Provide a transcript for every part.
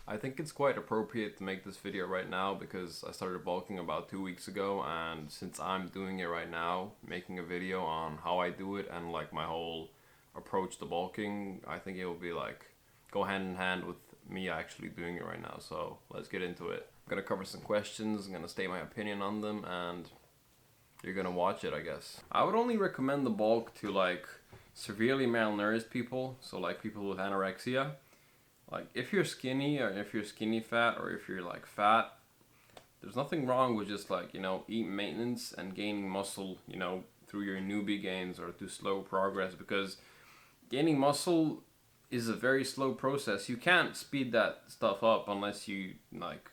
I think it's quite appropriate to make this video right now because I started bulking about 2 weeks ago, and since I'm doing it right now, making a video on how I do it and like my whole approach to bulking, I think it will be like go hand in hand with me actually doing it right now. So let's get into it. I'm gonna cover some questions, I'm gonna state my opinion on them, and you're gonna watch it, I guess. I would only recommend the bulk to like severely malnourished people, so like people with anorexia. Like if you're skinny or if you're skinny fat or if you're like fat, there's nothing wrong with just like, eat maintenance and gaining muscle, through your newbie gains or through slow progress, because gaining muscle is a very slow process. You can't speed that stuff up unless you like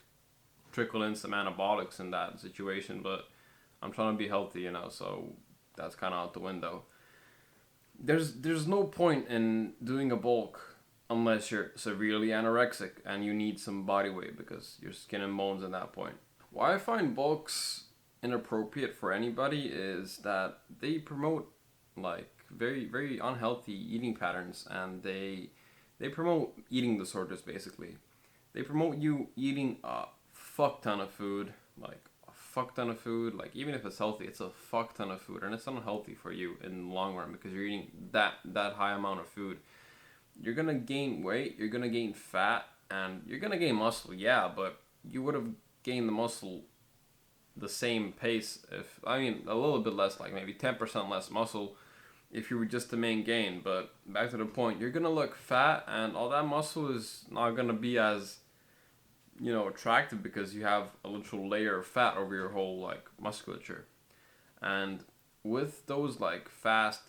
trickle in some anabolics in that situation, but I'm trying to be healthy, so that's kind of out the window. There's no point in doing a bulk unless you're severely anorexic and you need some body weight because your skin and bones at that point. Why I find bulks inappropriate for anybody is that they promote like very very unhealthy eating patterns, and they promote eating disorders basically. They promote you eating a fuck ton of food, like a fuck ton of food, like even if it's healthy, it's a fuck ton of food, and it's unhealthy for you in the long run because you're eating that high amount of food. You're gonna gain weight, you're gonna gain fat, and you're gonna gain muscle, yeah, but you would have gained the muscle the same pace if, I mean, a little bit less, like maybe 10% less muscle if you were just the main gain. But back to the point, you're gonna look fat, and all that muscle is not gonna be as, attractive because you have a literal layer of fat over your whole, like, musculature. And with those like fast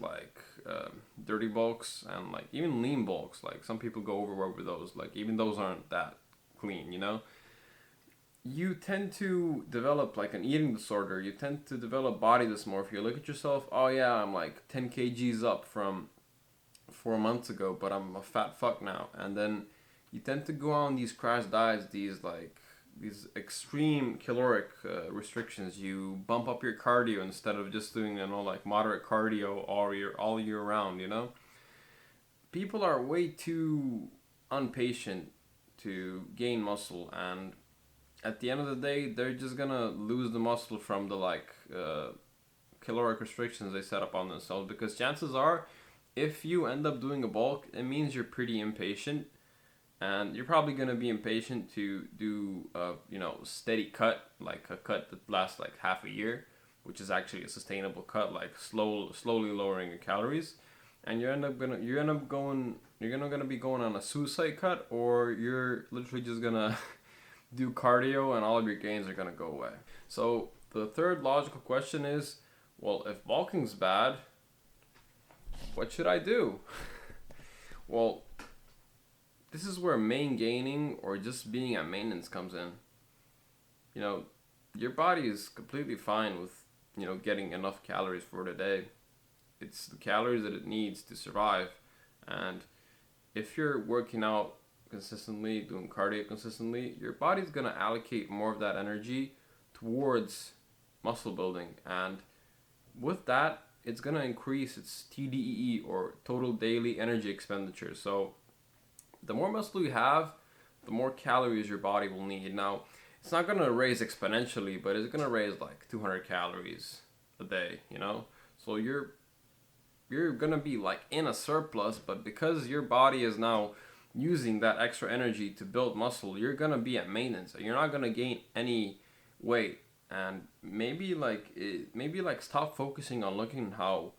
dirty bulks and like even lean bulks, like some people go overboard with those, like even those aren't that clean, you tend to develop like an eating disorder. You tend to develop body dysmorphia. You look at yourself, oh yeah, I'm like 10 kgs up from 4 months ago, but I'm a fat fuck now. And then you tend to go on these crash diets, these extreme caloric restrictions. You bump up your cardio instead of just doing like moderate cardio all year round. People are way too impatient to gain muscle, and at the end of the day, they're just gonna lose the muscle from the caloric restrictions they set up on themselves. Because chances are, if you end up doing a bulk, it means you're pretty impatient, and you're probably gonna be impatient to do a steady cut, like a cut that lasts like half a year, which is actually a sustainable cut, like slowly lowering your calories, and you're gonna be going on a suicide cut, or you're literally just gonna do cardio and all of your gains are gonna go away. So the third logical question is, well, if bulking's bad, what should I do? Well, this is where main gaining or just being at maintenance comes in. Your body is completely fine with, getting enough calories for the day. It's the calories that it needs to survive. And if you're working out consistently, doing cardio consistently, your body's going to allocate more of that energy towards muscle building. And with that, it's going to increase its TDEE, or total daily energy expenditure. So the more muscle you have, the more calories your body will need. Now, it's not going to raise exponentially, but it's going to raise like 200 calories a day, So you're going to be like in a surplus, but because your body is now using that extra energy to build muscle, you're going to be at maintenance. You're not going to gain any weight. And maybe stop focusing on looking how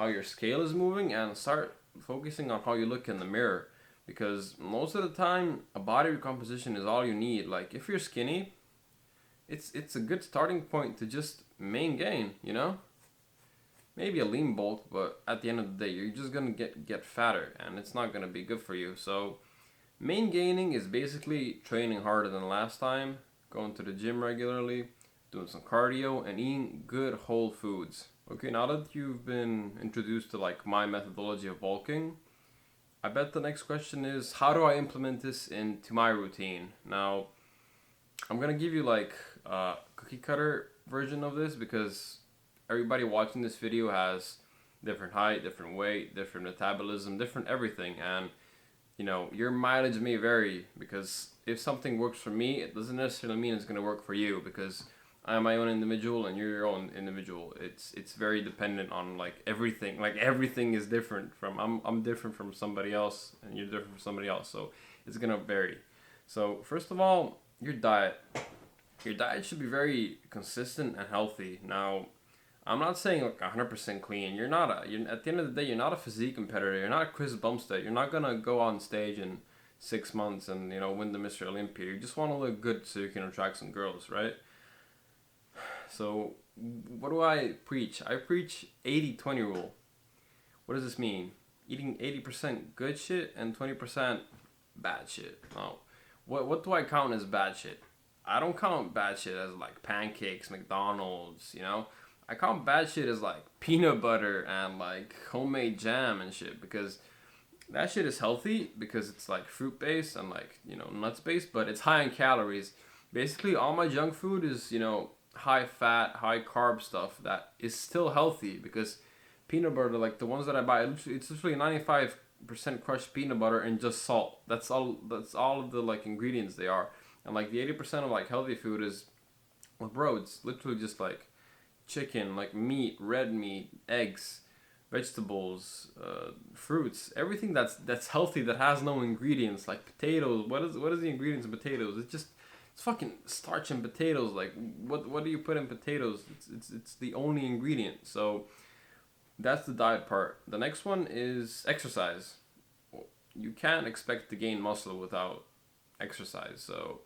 your scale is moving and start focusing on how you look in the mirror. Because most of the time, a body recomposition is all you need. Like if you're skinny, it's a good starting point to just main gain, Maybe a lean bulk, but at the end of the day, you're just gonna get fatter, and it's not gonna be good for you. So main gaining is basically training harder than last time, going to the gym regularly, doing some cardio, and eating good whole foods. Okay, now that you've been introduced to like my methodology of bulking, I bet the next question is, how do I implement this into my routine? Now, I'm gonna give you like a cookie cutter version of this because everybody watching this video has different height, different weight, different metabolism, different everything, and you know, your mileage may vary, because if something works for me, it doesn't necessarily mean it's going to work for you, because I'm my own individual and you're your own individual. It's very dependent on like everything. Like everything is different from I'm different from somebody else and you're different from somebody else. So it's going to vary. So first of all, your diet. Your diet should be very consistent and healthy. Now, I'm not saying like 100% clean. You're at the end of the day, you're not a physique competitor. You're not Chris Bumstead. You're not gonna go on stage in 6 months and win the Mr. Olympia. You just want to look good so you can attract some girls, right? So what do I preach? I preach 80-20 rule. What does this mean? Eating 80% good shit and 20% bad shit. Oh, what do I count as bad shit? I don't count bad shit as like pancakes, McDonald's, I count bad shit as like peanut butter and like homemade jam and shit, because that shit is healthy because it's like fruit based and like, nuts based, but it's high in calories. Basically, all my junk food is, high fat, high carb stuff that is still healthy, because peanut butter, like the ones that I buy, it's literally 95% crushed peanut butter and just salt. That's all of the like ingredients they are. And like the 80% of like healthy food is, well, bro, it's literally just like chicken, like meat, red meat, eggs, vegetables, fruits, everything that's healthy, that has no ingredients, like potatoes. What is the ingredients in potatoes? It's fucking starch in potatoes. Like what do you put in potatoes? It's the only ingredient. So that's the diet part. The next one is exercise. You can't expect to gain muscle without exercise. So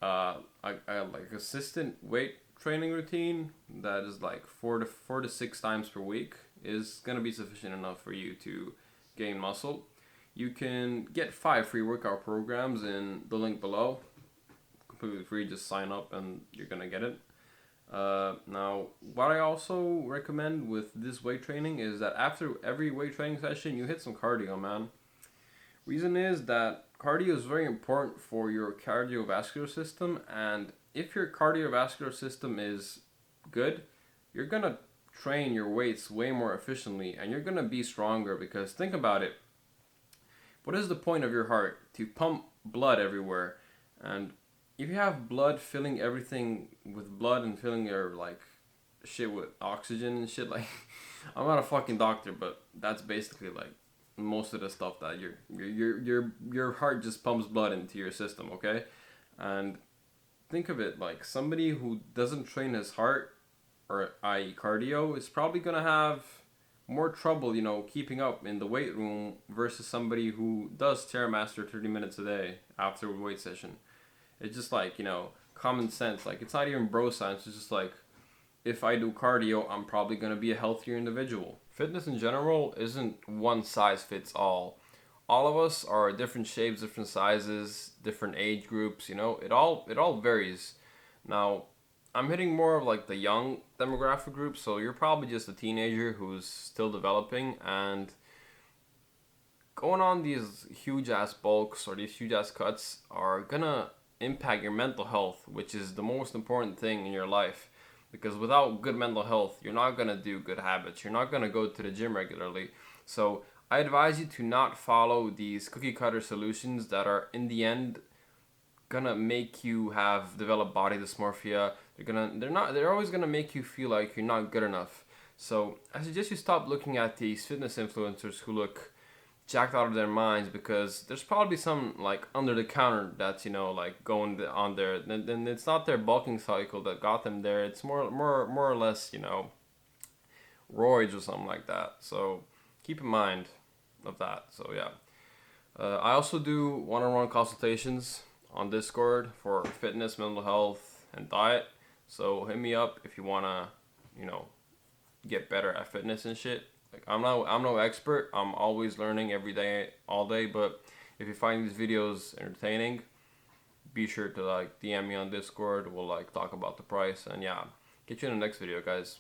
I like a consistent weight training routine that is like 4 to 6 times per week is gonna be sufficient enough for you to gain muscle. You can get 5 free workout programs in the link below, completely free. Just sign up and you're gonna get it. Now, what I also recommend with this weight training is that after every weight training session, you hit some cardio, man. Reason is that cardio is very important for your cardiovascular system, and if your cardiovascular system is good, you're gonna train your weights way more efficiently and you're gonna be stronger, because think about it. What is the point of your heart? To pump blood everywhere. And if you have blood filling everything with blood and filling your like shit with oxygen and shit, like I'm not a fucking doctor, but that's basically like most of the stuff that your heart just pumps blood into your system, okay? And think of it like somebody who doesn't train his heart, or i.e. cardio, is probably gonna have more trouble, keeping up in the weight room versus somebody who does Stairmaster 30 minutes a day after a weight session. It's just like, common sense. Like, it's not even bro science. It's just like, if I do cardio, I'm probably gonna be a healthier individual. Fitness in general isn't one size fits all. All of us are different shapes, different sizes, different age groups, it all varies. Now, I'm hitting more of like the young demographic group, so you're probably just a teenager who's still developing, and going on these huge ass bulks or these huge ass cuts are gonna impact your mental health, which is the most important thing in your life. Because without good mental health, you're not gonna do good habits. You're not gonna go to the gym regularly. So I advise you to not follow these cookie cutter solutions that are in the end gonna make you have developed body dysmorphia. They're always gonna make you feel like you're not good enough. So I suggest you stop looking at these fitness influencers who look jacked out of their minds, because there's probably some like under the counter that's like going on there. Then it's not their bulking cycle that got them there. It's more or less roids or something like that. So keep in mind of that. So yeah, I also do one-on-one consultations on Discord for fitness, mental health, and diet. So hit me up if you wanna get better at fitness and shit. Like I'm no expert. I'm always learning every day, all day. But if you find these videos entertaining, be sure to like DM me on Discord. We'll like talk about the price, and yeah, get you in the next video, guys.